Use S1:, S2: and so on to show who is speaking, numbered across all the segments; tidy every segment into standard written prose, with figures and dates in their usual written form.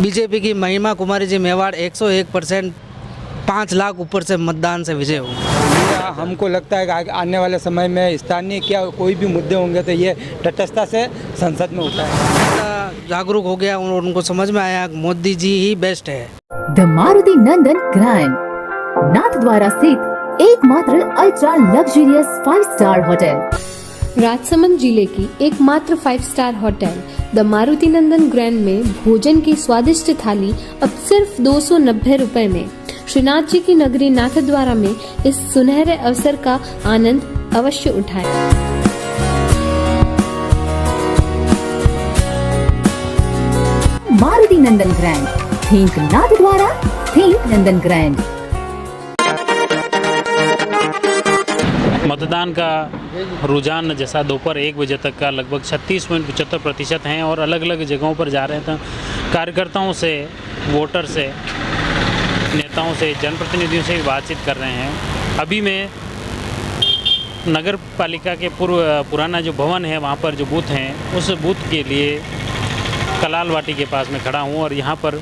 S1: BJP की महिमा कुमारी जी मेवाड़ 101% 5 लाख ऊपर से मतदान से विजय होंगे।
S2: हमको लगता है कि आने वाले समय में स्थानीय क्या कोई भी मुद्दे होंगे तो ये तटस्थता से संसद में उठाएंगे।
S1: जागरूक हो गया और उनको समझ में आया मोदी जी ही बेस्ट है।
S3: The Maruti Nandan grand Nathdwara स्थित एकमात्र ultra luxurious 5 star hotel.
S4: Rajsamand जिले की एकमात्र 5 star hotel the Maruti Nandan grand में भोजन की स्वादिष्ट थाली अब सिर्फ 290 रुपए में। श्रीनाथ जी की नगरी नाथद्वारा में इस सुनहरे अवसर का आनंद अवश्य उठाएं।
S3: मारुति नंदन ग्रैंड, थिंक नाथद्वारा, थिंक नंदन ग्रैंड।
S5: मतदान का रुझान जैसा दोपहर 1 बजे तक का लगभग 36.75% हैं और अलग अलग जगहों पर जा रहे थे। कार्यकर्ताओं से, वोटर से, नेताओं से, जनप्रतिनिधियों से भी बातचीत कर रहे हैं। अभी मैं नगर पालिका के पुराना जो भवन है वहाँ पर जो बूथ हैं उस बूथ के लिए कलाल वाटी के पास में खड़ा हूँ और यहाँ पर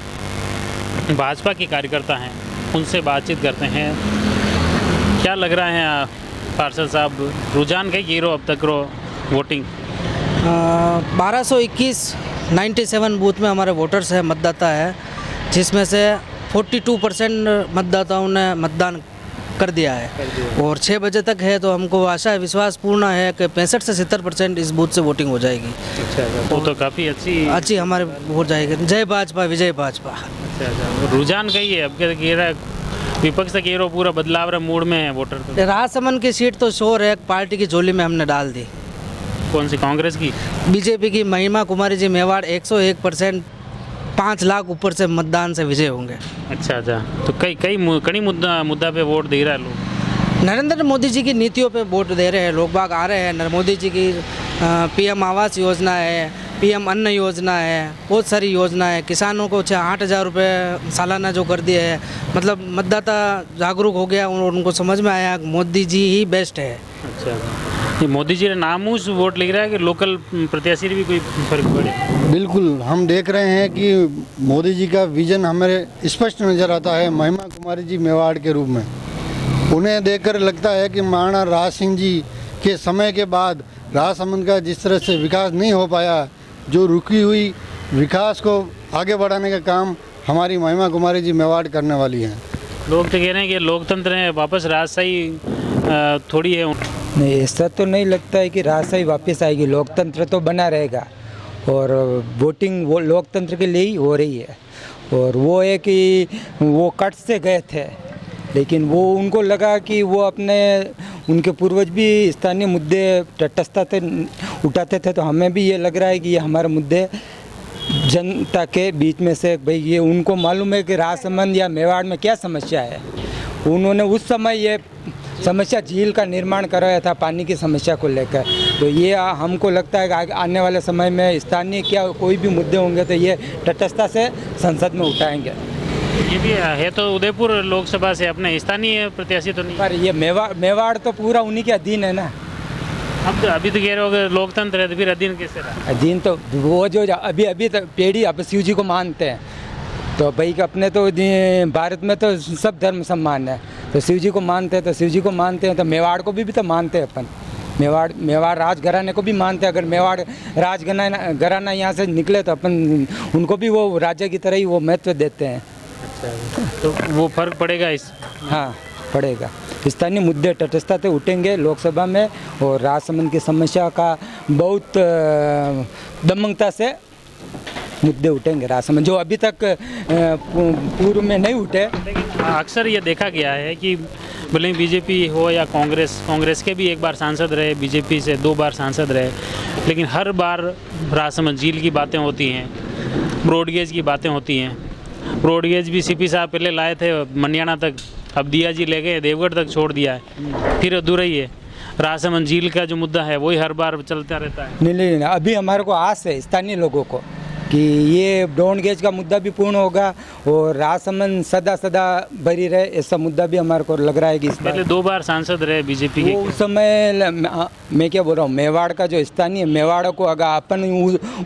S5: भाजपा के कार्यकर्ता हैं, उनसे बातचीत करते हैं। क्या लग रहा है पार्षद साहब, रुझान कई गिरो अब तक रो वोटिंग?
S1: 1221 बूथ में हमारे वोटर्स है, मतदाता है, जिसमें से 42% मतदाताओं ने मतदान कर दिया है और 6 बजे तक है, तो हमको आशा है, विश्वास पूर्ण है कि 65 से 70% इस बूथ से वोटिंग हो जाएगी।
S5: अच्छा, वो तो काफ़ी अच्छी
S1: हमारे हो जाएगी। जय भाजपा, विजय भाजपा।
S5: अच्छा, रुझान कही है अब कह रहा है विपक्ष से कह रहा पूरा बदलाव रहा मूड में है वोटर तो।
S1: राजसमंद की सीट तो शोर है, पार्टी की झोली में हमने डाल दी।
S5: कौन सी, कांग्रेस की?
S1: बीजेपी की महिमा कुमारी जी मेवाड़ 101% 5 लाख ऊपर से मतदान से विजय होंगे।
S5: अच्छा, तो कई मुद्दा पे वोट दे रहा है लोग।
S1: नरेंद्र मोदी जी की नीतियों पे वोट दे रहे हैं लोग, बाग आ रहे हैं। मोदी जी की पीएम आवास योजना है, पीएम अन्न योजना है, बहुत सारी योजना है। किसानों को 8,000 रुपये सालाना जो कर दिए है, मतलब मतदाता जागरूक हो गया और उनको समझ में आया मोदी जी ही बेस्ट है।
S5: अच्छा, ये मोदी जी ने नामूस वोट लिख रहा है कि लोकल प्रत्याशी भी कोई फर्क पड़े?
S6: बिल्कुल, हम देख रहे हैं कि मोदी जी का विजन हमें स्पष्ट नज़र आता है महिमा कुमारी जी मेवाड़ के रूप में। उन्हें देखकर लगता है कि महाराणा राज सिंह जी के समय के बाद राजसमंद का जिस तरह से विकास नहीं हो पाया, जो रुकी हुई विकास को आगे बढ़ाने का काम हमारी महिमा कुमारी जी मेवाड़ करने वाली हैं।
S5: लोग तो कह रहे हैं कि लोकतंत्र है वापस राजशाही थोड़ी है।
S2: नहीं, ऐसा तो नहीं लगता है कि राजशाही वापस आएगी। लोकतंत्र तो बना रहेगा और वोटिंग वो लोकतंत्र के लिए ही हो रही है। और वो है कि वो कट से गए थे, लेकिन वो उनको लगा कि वो उनके पूर्वज भी स्थानीय मुद्दे तटस्थता से उठाते थे, तो हमें भी ये लग रहा है कि ये हमारे मुद्दे जनता के बीच में से, भाई ये उनको मालूम है कि राजसमंद या मेवाड़ में क्या समस्या है। उन्होंने उस समय ये समस्या झील का निर्माण कराया था पानी की समस्या को लेकर। तो ये हमको लगता है कि आने वाले समय में स्थानीय क्या कोई भी मुद्दे होंगे तो ये तटस्थता से संसद में उठाएंगे।
S5: ये भी है तो उदयपुर लोकसभा से अपने स्थानीय प्रत्याशी तो नहीं,
S2: पर ये मेवाड़ तो पूरा उन्हीं के अधीन है ना।
S5: अब तो अभी तो कह रहे हो कि लोकतंत्र है तो फिर अधीन कैसे रहा?
S2: अधीन तो वो जो अभी तो पेड़ी अब शिव जी को मानते हैं, तो भाई अपने तो भारत में तो सब धर्म सम्मान है, तो शिव जी को मानते हैं, तो शिव जी को मानते हैं तो मेवाड़ को भी तो मानते हैं अपन। मेवाड़ राजघराने को भी मानते हैं। अगर मेवाड़ राजघराना यहाँ से निकले तो अपन उनको भी वो राज्य की तरह ही वो महत्व देते हैं।
S5: अच्छा, तो वो फर्क पड़ेगा इस?
S2: हाँ, पड़ेगा। स्थानीय मुद्दे तटस्थता से उठेंगे लोकसभा में और राजसमंद की समस्या का बहुत दमंगता से मुद्दे उठेंगे राजसमंद, जो अभी तक पूर्व में नहीं उठे।
S5: अक्सर ये देखा गया है कि भले बीजेपी हो या कांग्रेस के भी एक बार सांसद रहे, बीजेपी से 2 बार सांसद रहे, लेकिन हर बार राजसमंद झील की बातें होती हैं, ब्रॉडगेज की बातें होती हैं। ब्रॉडगेज भी सीपी साहब पहले लाए थे मनियाना तक, अब दिया जी ले गए, देवगढ़ तक छोड़ दिया है, फिर अधूरा ही है। राजसमंद झील का जो मुद्दा है वही हर बार चलता रहता है।
S2: नहीं, अभी हमारे को आस है स्थानीय लोगों को कि ये ब्रॉड गेज का मुद्दा भी पूर्ण होगा और राजसमंद सदा सदा भरी रहे, ऐसा मुद्दा भी हमारे को लग रहा है कि इस
S5: पहले 2 बार सांसद रहे बीजेपी के।
S2: वो उस समय मैं क्या बोल रहा हूँ, मेवाड़ का जो स्थानीय मेवाड़ को अगर अपन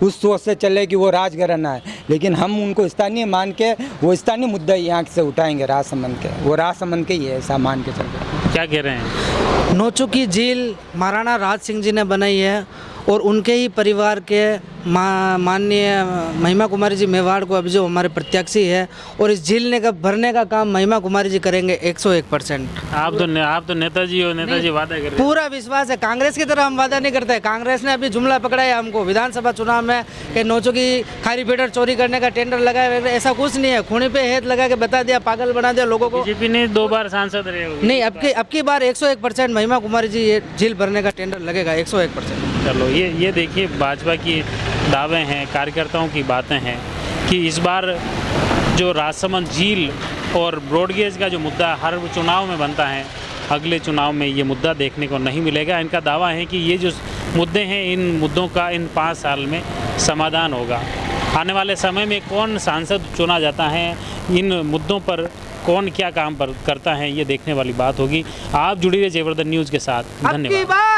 S2: उस सोच से चले कि वो राजघराना है, लेकिन हम उनको स्थानीय मान के वो स्थानीय मुद्दा यहाँ से उठाएंगे राजसमंद के, वो राजसमंद के ही है ऐसा मान के चल रहे।
S5: क्या कह रहे हैं?
S1: नोचू की झील महाराणा राज सिंह जी ने बनाई है और उनके ही परिवार के माननीय महिमा कुमारी जी मेवाड़ को अभी जो हमारे प्रत्याशी है, और इस झील का भरने का काम महिमा कुमारी जी करेंगे 101%।
S5: आप तो नेताजी हो, नेताजी वादा कर रहे हैं।
S1: पूरा विश्वास है। कांग्रेस की तरह हम वादा नहीं करते। कांग्रेस ने अभी जुमला पकड़ा है हमको विधानसभा चुनाव में कि नोचू की खारी फीडर चोरी करने का टेंडर लगाया, ऐसा कुछ नहीं है। खूनी पे हेत लगा के बता दिया, पागल बना दिया लोगों को।
S5: बीजेपी ने 2 बार सांसद रहे हो।
S1: नहीं, अब की बार 101% महिमा कुमारी जी ये झील भरने का टेंडर लगेगा 101%।
S5: चलो ये देखिए भाजपा की दावे हैं, कार्यकर्ताओं की बातें हैं कि इस बार जो राजसमंद झील और ब्रॉडगेज का जो मुद्दा हर चुनाव में बनता है, अगले चुनाव में ये मुद्दा देखने को नहीं मिलेगा। इनका दावा है कि ये जो मुद्दे हैं, इन मुद्दों का इन 5 साल में समाधान होगा। आने वाले समय में कौन सांसद चुना जाता है, इन मुद्दों पर कौन क्या काम पर करता है, ये देखने वाली बात होगी। आप जुड़ी रहिए जयवर्धन न्यूज़ के साथ। धन्यवाद।